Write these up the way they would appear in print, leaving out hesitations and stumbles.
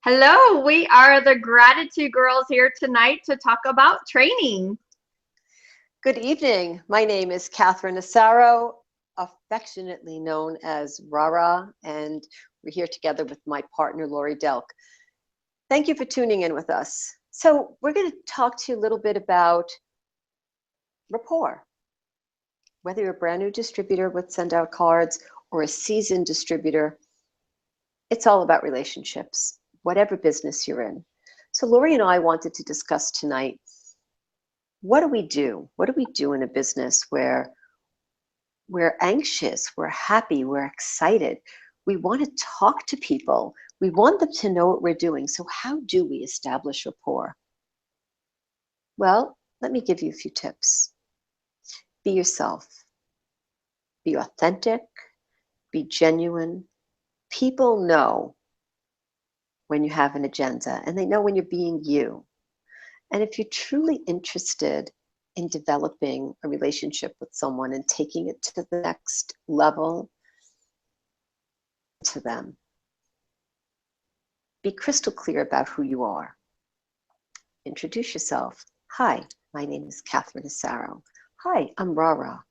Hello, we are the Gratitude Girls here tonight to talk about training. Good evening. My name is Catherine Asaro, affectionately known as Rara, and we're here together with my partner, Laurie Delk. Thank you for tuning in with us. So we're going to talk to you a little bit about rapport. Whether you're a brand new distributor with send out cards or a seasoned distributor, it's all about relationships, whatever business you're in. So Laurie and I wanted to discuss tonight, what do we do? What do we do in a business where we're anxious, we're happy, we're excited? We want to talk to people. We want them to know what we're doing. So how do we establish rapport? Well, let me give you a few tips. Be yourself. Be authentic. Be genuine. People know when you have an agenda, and they know when you're being you. And if you're truly interested in developing a relationship with someone and taking it to the next level, to them, be crystal clear about who you are. Introduce yourself. Hi, my name is Catherine Asaro. Hi, I'm Rara.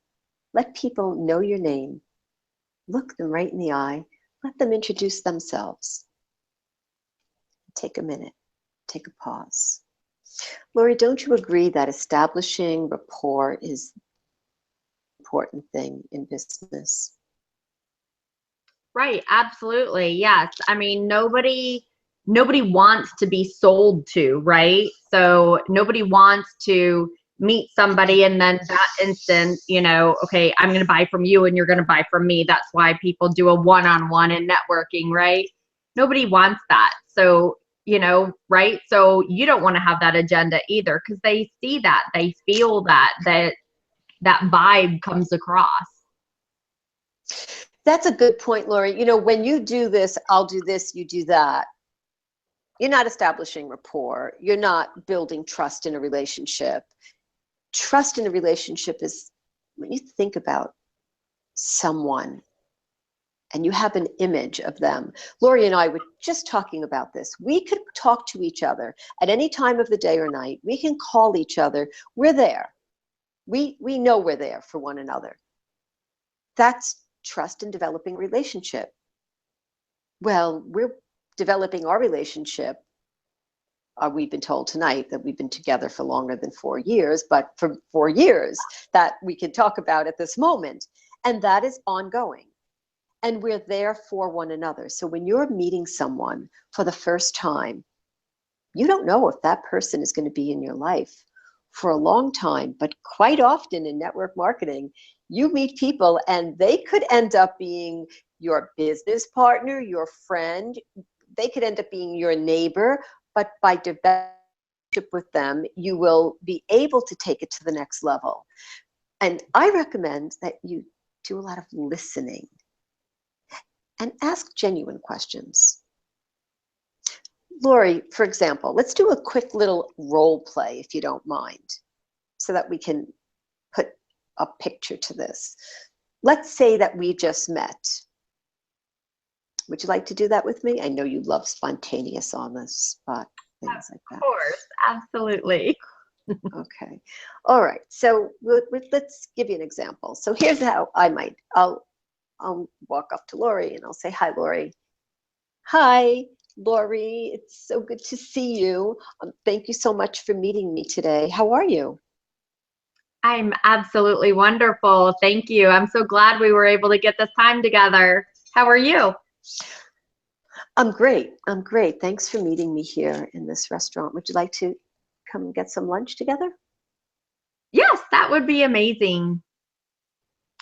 Let people know your name. Look them right in the eye. Let them introduce themselves. Take a minute. Take a pause. Laurie, don't you agree that establishing rapport is an important thing in business? Right, absolutely. Yes. I mean, nobody wants to be sold to, right? So nobody wants to meet somebody and then that instant, okay, I'm going to buy from you and you're going to buy from me. That's why people do a one-on-one in networking, right? Nobody wants that. So, right? So you don't want to have that agenda either, because they see that, they feel that vibe comes across. That's a good point, Laurie. You know, when you do this, I'll do this, you do that. You're not establishing rapport. You're not building trust in a relationship. Trust in a relationship is when you think about someone and you have an image of them. Laurie and I were just talking about this. We could talk to each other at any time of the day or night. We can call each other. We're there. We know we're there for one another. That's trust in developing a relationship. Well, we're developing our relationship. We've been told tonight that we've been together for longer than 4 years, but for 4 years that we can talk about at this moment. And that is ongoing. And we're there for one another. So when you're meeting someone for the first time, you don't know if that person is going to be in your life for a long time. But quite often in network marketing, you meet people and they could end up being your business partner, your friend. They could end up being your neighbor. But by developing with them, you will be able to take it to the next level. And I recommend that you do a lot of listening and ask genuine questions. Laurie, for example, let's do a quick little role play, if you don't mind, so that we can put a picture to this. Let's say that we just met. Would you like to do that with me? I know you love spontaneous on the spot, things like that. Of course, absolutely. Okay. All right. So let's give you an example. So here's how I'll walk up to Laurie and I'll say, hi, Laurie. Hi, Laurie. It's so good to see you. Thank you so much for meeting me today. How are you? I'm absolutely wonderful. Thank you. I'm so glad we were able to get this time together. How are you? I'm great. I'm great. Thanks for meeting me here in this restaurant. Would you like to come get some lunch together? Yes, that would be amazing.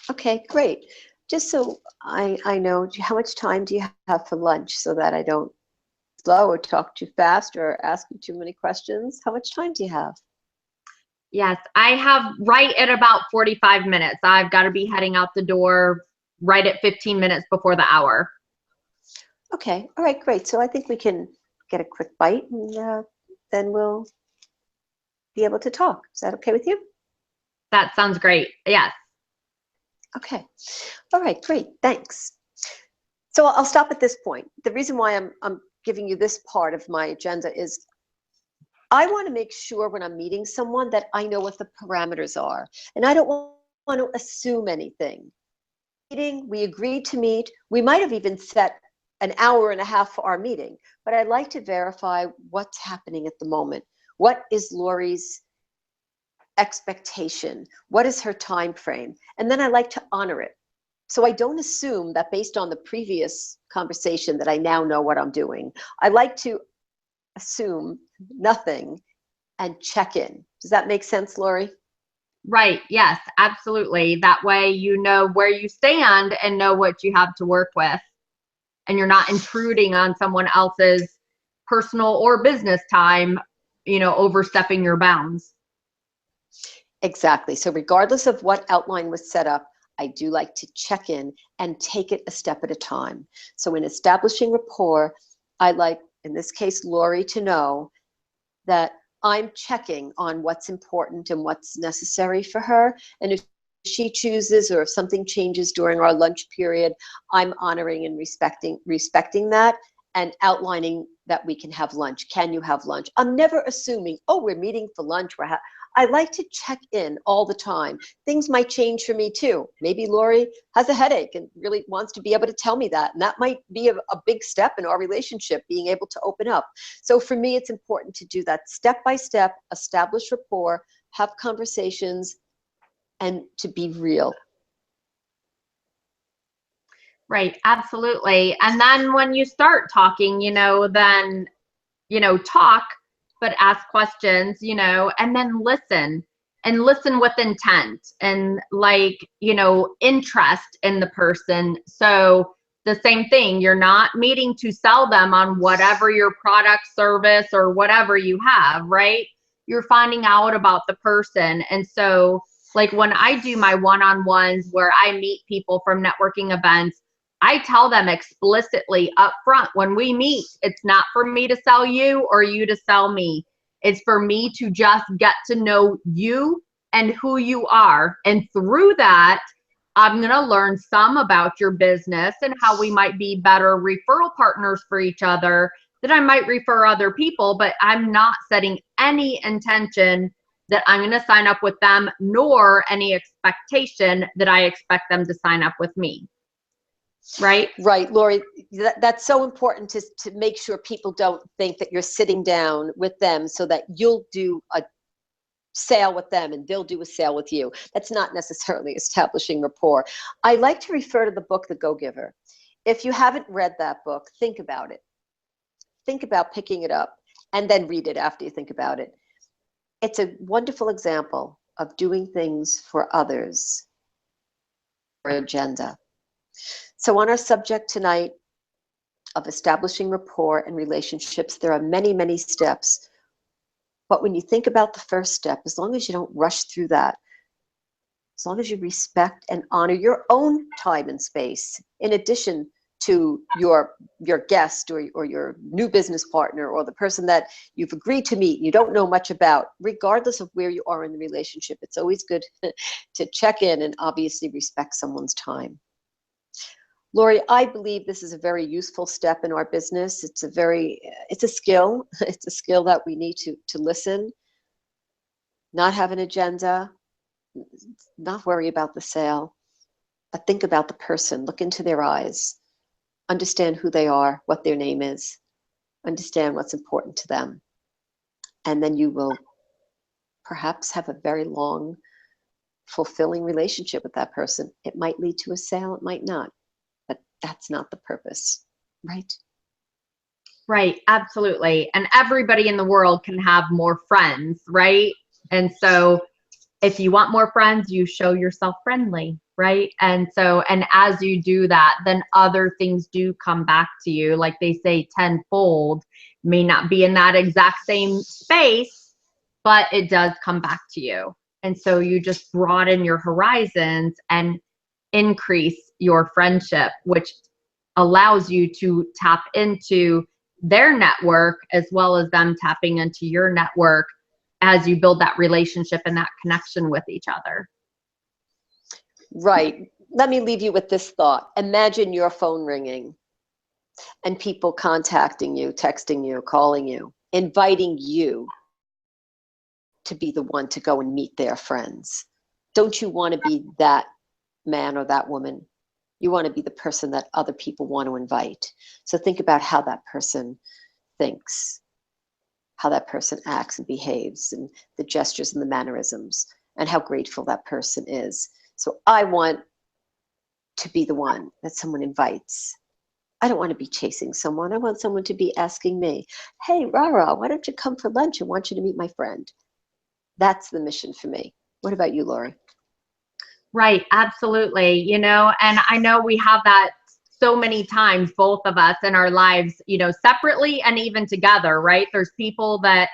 Okay, great. Just so I know, how much time do you have for lunch so that I don't slow or talk too fast or ask you too many questions? How much time do you have? Yes, I have right at about 45 minutes. I've got to be heading out the door right at 15 minutes before the hour. Okay, all right, great. So I think we can get a quick bite and then we'll be able to talk. Is that okay with you? That sounds great. Yes. Okay, all right, great, thanks. So I'll stop at this point. The reason why I'm giving you this part of my agenda is I want to make sure when I'm meeting someone that I know what the parameters are. And I don't want to assume anything. Meeting, we agreed to meet. We might have even set an hour and a half for our meeting, but I'd like to verify what's happening at the moment. What is Laurie's expectation? What is her time frame? And then I like to honor it. So I don't assume that based on the previous conversation that I now know what I'm doing. I like to assume nothing and check in. Does that make sense, Laurie? Right. Yes, absolutely. That way you know where you stand and know what you have to work with. And you're not intruding on someone else's personal or business time, overstepping your bounds. Exactly. So regardless of what outline was set up, I do like to check in and take it a step at a time. So in establishing rapport, I like, in this case, Laurie to know that I'm checking on what's important and what's necessary for her. And if she chooses or if something changes during our lunch period, I'm honoring and respecting that and outlining that we can have lunch. Can you have lunch? I'm never assuming, oh, we're meeting for lunch. I like to check in all the time. Things might change for me too. Maybe Laurie has a headache and really wants to be able to tell me that. And that might be a big step in our relationship, being able to open up. So for me, it's important to do that step by step, establish rapport, have conversations, and to be real. Right. Absolutely. And then when you start talking, then, talk, but ask questions, and then listen and listen with intent and interest in the person. So the same thing, you're not meeting to sell them on whatever your product, service, or whatever you have, right? You're finding out about the person. And so like when I do my one-on-ones where I meet people from networking events, I tell them explicitly up front, when we meet, it's not for me to sell you or you to sell me. It's for me to just get to know you and who you are. And through that, I'm going to learn some about your business and how we might be better referral partners for each other, that I might refer other people, but I'm not setting any intention that I'm going to sign up with them, nor any expectation that I expect them to sign up with me. Right? Right, Laurie, that's so important to make sure people don't think that you're sitting down with them so that you'll do a sale with them and they'll do a sale with you. That's not necessarily establishing rapport. I like to refer to the book, The Go-Giver. If you haven't read that book, think about it. Think about picking it up and then read it after you think about it. It's a wonderful example of doing things for others for agenda. So on our subject tonight of establishing rapport and relationships, there are many, many steps. But when you think about the first step, as long as you don't rush through that, as long as you respect and honor your own time and space, in addition to your guest or your new business partner or the person that you've agreed to meet, you don't know much about, regardless of where you are in the relationship, it's always good to check in and obviously respect someone's time. Laurie, I believe this is a very useful step in our business. It's a skill. It's a skill that we need to listen, not have an agenda, not worry about the sale, but think about the person, look into their eyes, understand who they are, what their name is, understand what's important to them. And then you will perhaps have a very long, fulfilling relationship with that person. It might lead to a sale, it might not. But that's not the purpose, right? Right, absolutely. And everybody in the world can have more friends, right? And so if you want more friends, you show yourself friendly, right? And as you do that, then other things do come back to you. Like they say, tenfold. May not be in that exact same space, but it does come back to you. And so you just broaden your horizons and increase your friendship, which allows you to tap into their network as well as them tapping into your network as you build that relationship and that connection with each other. Right. Let me leave you with this thought. Imagine your phone ringing. And people contacting you, texting you, calling you, inviting you to be the one to go and meet their friends. Don't you want to be that man or that woman? You want to be the person that other people want to invite. So think about how that person thinks, how that person acts and behaves, and the gestures and the mannerisms, and how grateful that person is. So I want to be the one that someone invites. I don't want to be chasing someone. I want someone to be asking me, hey, Rara, why don't you come for lunch? I want you to meet my friend. That's the mission for me. What about you, Laurie? Right, absolutely. You know, and I know we have that so many times, both of us in our lives, you know, separately and even together, right? There's people that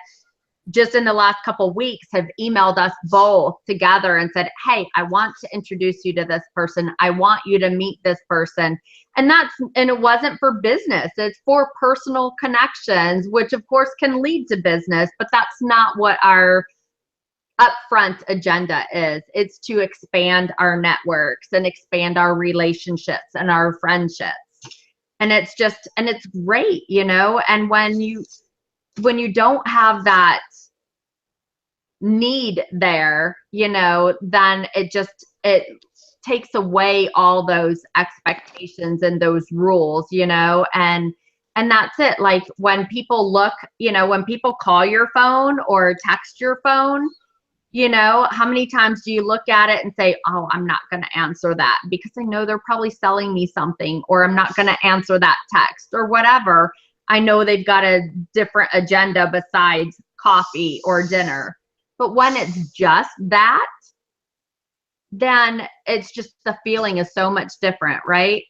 just in the last couple of weeks have emailed us both together and said, hey, I want to introduce you to this person. I want you to meet this person. And it wasn't for business. It's for personal connections, which of course can lead to business, but that's not what our upfront agenda is. It's to expand our networks and expand our relationships and our friendships. And it's great, you know, and when you don't have that need there, you know, then it takes away all those expectations and those rules, you know, and that's it. Like when people look, you know, when people call your phone or text your phone, you know, how many times do you look at it and say, oh, I'm not going to answer that because I know they're probably selling me something, or I'm not going to answer that text or whatever. I know they've got a different agenda besides coffee or dinner. But when it's just that, then it's just the feeling is so much different, right?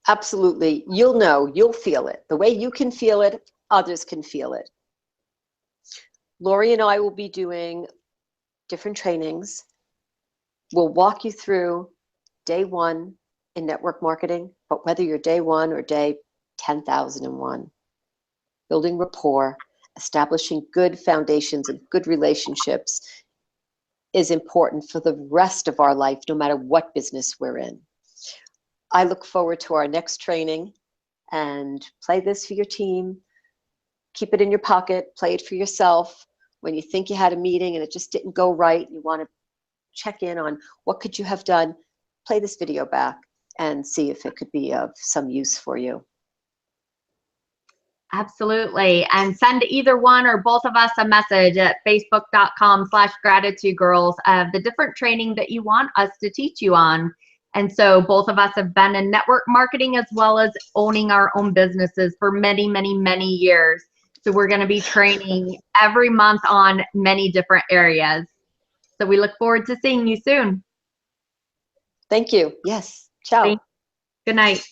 Absolutely. You'll know, you'll feel it. The way you can feel it, others can feel it. Laurie and I will be doing different trainings. We'll walk you through day 1 in network marketing, but whether you're day 1 or day 10,001, building rapport, establishing good foundations and good relationships is important for the rest of our life, no matter what business we're in. I look forward to our next training, and play this for your team. Keep it in your pocket, play it for yourself. When you think you had a meeting and it just didn't go right, you want to check in on what could you have done, play this video back and see if it could be of some use for you. Absolutely. And send either one or both of us a message at facebook.com/gratitudegirls of the different training that you want us to teach you on. And so both of us have been in network marketing as well as owning our own businesses for many, many, many years. So we're going to be training every month on many different areas. So we look forward to seeing you soon. Thank you. Yes. Ciao. Good night.